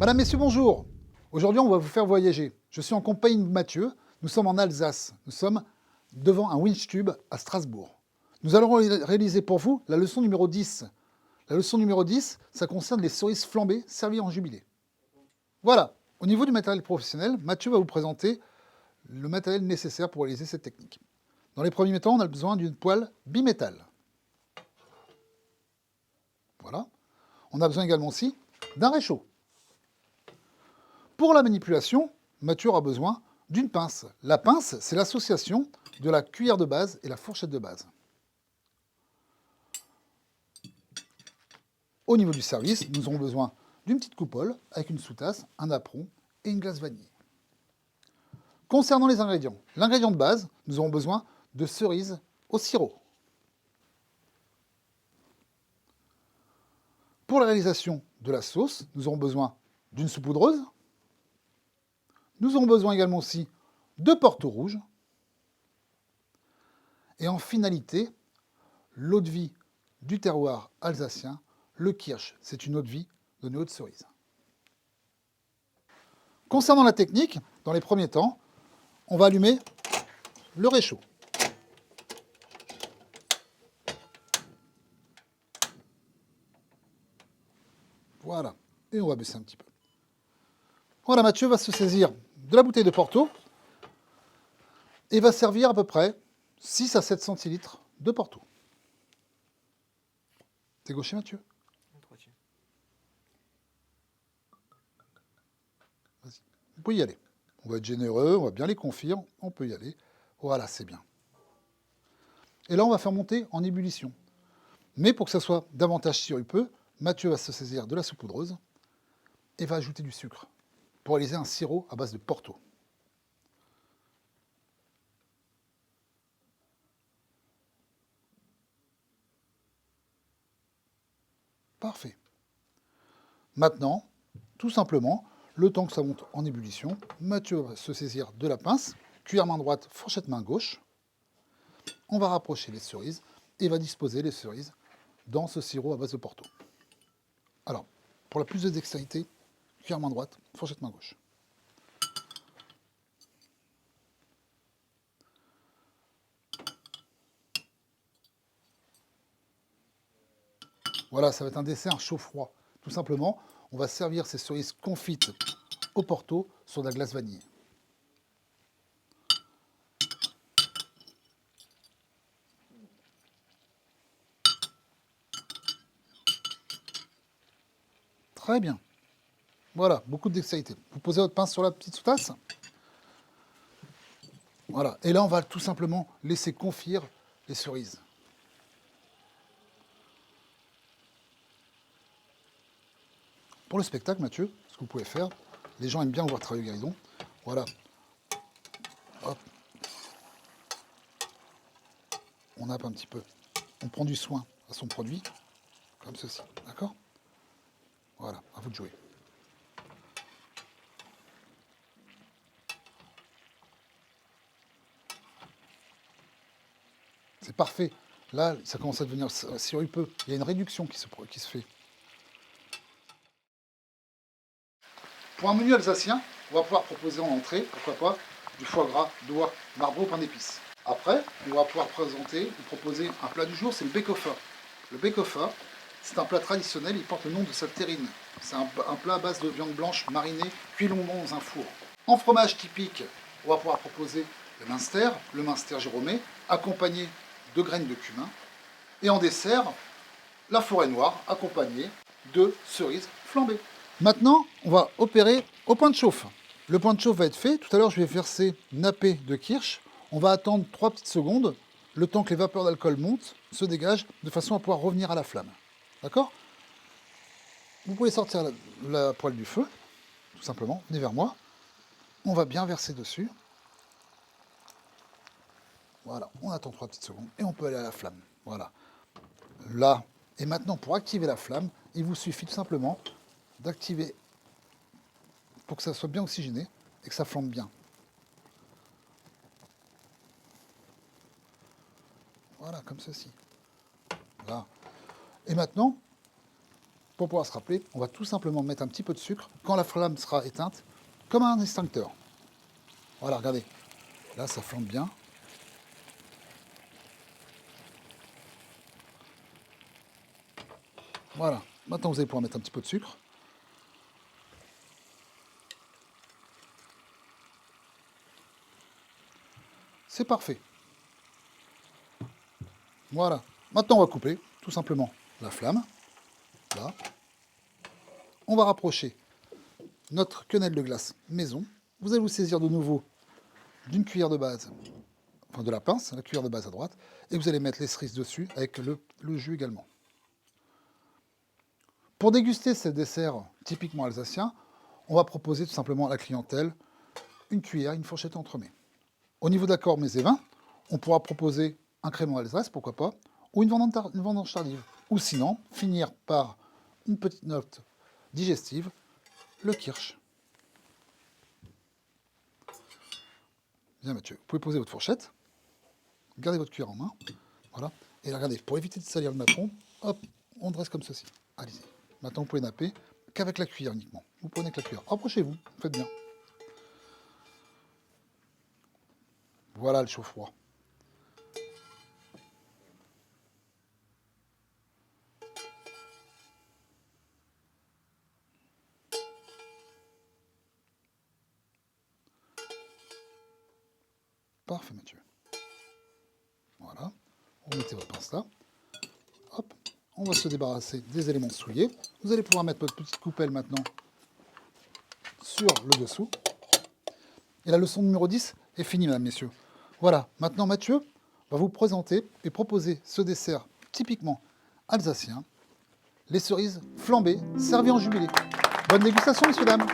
Madame, Messieurs, bonjour. Aujourd'hui, on va vous faire voyager. Je suis en compagnie de Mathieu. Nous sommes en Alsace. Nous sommes devant un winch-tube à Strasbourg. Nous allons réaliser pour vous la leçon numéro 10. La leçon numéro 10, ça concerne les cerises flambées servies en jubilé. Voilà. Au niveau du matériel professionnel, Mathieu va vous présenter le matériel nécessaire pour réaliser cette technique. Dans les premiers temps, on a besoin d'une poêle bimétal. Voilà. On a besoin également aussi d'un réchaud. Pour la manipulation, Mathieu aura besoin d'une pince. La pince, c'est l'association de la cuillère de base et la fourchette de base. Au niveau du service, nous aurons besoin d'une petite coupole avec une sous-tasse, un apron et une glace vanille. Concernant les ingrédients, l'ingrédient de base, nous aurons besoin de cerises au sirop. Pour la réalisation de la sauce, nous aurons besoin d'une saupoudreuse. Nous aurons besoin également aussi de Porto rouge. Et en finalité, l'eau de vie du terroir alsacien, le kirsch. C'est une eau de vie donnée aux cerises. Concernant la technique, dans les premiers temps, on va allumer le réchaud. Voilà. Et on va baisser un petit peu. Voilà, Mathieu va se saisir de la bouteille de Porto et va servir à peu près 6 à 7 centilitres de Porto. T'es gaucher, Mathieu? Vas-y. Vous pouvez y aller. On va être généreux, on va bien les confire, on peut y aller. Voilà, c'est bien. Et là, on va faire monter en ébullition. Mais pour que ça soit davantage sirupeux, Mathieu va se saisir de la saupoudreuse et va ajouter du sucre pour réaliser un sirop à base de Porto. Parfait. Maintenant, tout simplement, le temps que ça monte en ébullition, Mathieu va se saisir de la pince, cuillère main droite, fourchette main gauche. On va rapprocher les cerises et va disposer les cerises dans ce sirop à base de Porto. Alors, pour la plus de dextérité, cuillère main droite, fourchette main gauche. Voilà, ça va être un dessert chaud-froid. Tout simplement, on va servir ces cerises confites au Porto sur de la glace vanille. Très bien. Voilà, beaucoup de dextérité. Vous posez votre pince sur la petite sous-tasse. Voilà. Et là, on va tout simplement laisser confire les cerises. Pour le spectacle, Mathieu, ce que vous pouvez faire, les gens aiment bien voir travailler au guéridon. Voilà. Hop. On nappe un petit peu. On prend du soin à son produit, comme ceci. D'accord? Voilà, à vous de jouer. C'est parfait. Là, ça commence à devenir sirupeux. Il y a une réduction qui se fait. Pour un menu alsacien, on va pouvoir proposer en entrée, pourquoi pas, du foie gras, d'oie, marbrot, pain d'épices. Après, on va pouvoir présenter ou proposer un plat du jour, c'est le bekofa. Le bekofa, c'est un plat traditionnel, il porte le nom de sa terrine. C'est un plat à base de viande blanche marinée, cuit longuement dans un four. En fromage typique, on va pouvoir proposer le Münster Jérôme, accompagné de graines de cumin. Et en dessert, la forêt noire, accompagnée de cerises flambées. Maintenant, on va opérer au point de chauffe. Le point de chauffe va être fait. Tout à l'heure, je vais verser une nappée de kirsch. On va attendre 3 petites secondes, le temps que les vapeurs d'alcool montent, se dégagent, de façon à pouvoir revenir à la flamme. D'accord? Vous pouvez sortir la poêle du feu, tout simplement. Venez vers moi. On va bien verser dessus. Voilà, on attend 3 petites secondes et on peut aller à la flamme. Voilà. Là, et maintenant, pour activer la flamme, il vous suffit tout simplement d'activer pour que ça soit bien oxygéné et que ça flambe bien. Voilà, comme ceci. Là. Et maintenant, pour pouvoir se rappeler, on va tout simplement mettre un petit peu de sucre quand la flamme sera éteinte, comme un extincteur. Voilà, regardez. Là, ça flambe bien. Voilà. Maintenant, vous allez pouvoir mettre un petit peu de sucre. C'est parfait. Voilà. Maintenant, on va couper, tout simplement, la flamme. Là. On va rapprocher notre quenelle de glace maison. Vous allez vous saisir de nouveau d'une cuillère de base, enfin de la pince, la cuillère de base à droite, et vous allez mettre les cerises dessus avec le jus également. Pour déguster ce dessert typiquement alsacien, on va proposer tout simplement à la clientèle une cuillère, une fourchette entremets. Au niveau de l'accord mets et vins, on pourra proposer un crémant alsace, pourquoi pas, ou une vendange tardive. Ou sinon, finir par une petite note digestive, le kirsch. Bien Mathieu, vous pouvez poser votre fourchette, gardez votre cuillère en main, voilà, et regardez, pour éviter de salir le napperon, hop, on dresse comme ceci. Allez-y. Maintenant, vous pouvez napper qu'avec la cuillère uniquement. Vous prenez avec la cuillère. Rapprochez-vous, faites bien. Voilà le chaud-froid. Parfait, Mathieu. Voilà. Vous mettez votre pince là. Hop. On va se débarrasser des éléments souillés. Vous allez pouvoir mettre votre petite coupelle maintenant sur le dessous. Et la leçon numéro 10 est finie, mesdames, messieurs. Voilà. Maintenant, Mathieu va vous présenter et proposer ce dessert typiquement alsacien, les cerises flambées servies en jubilé. Bonne dégustation, messieurs, dames.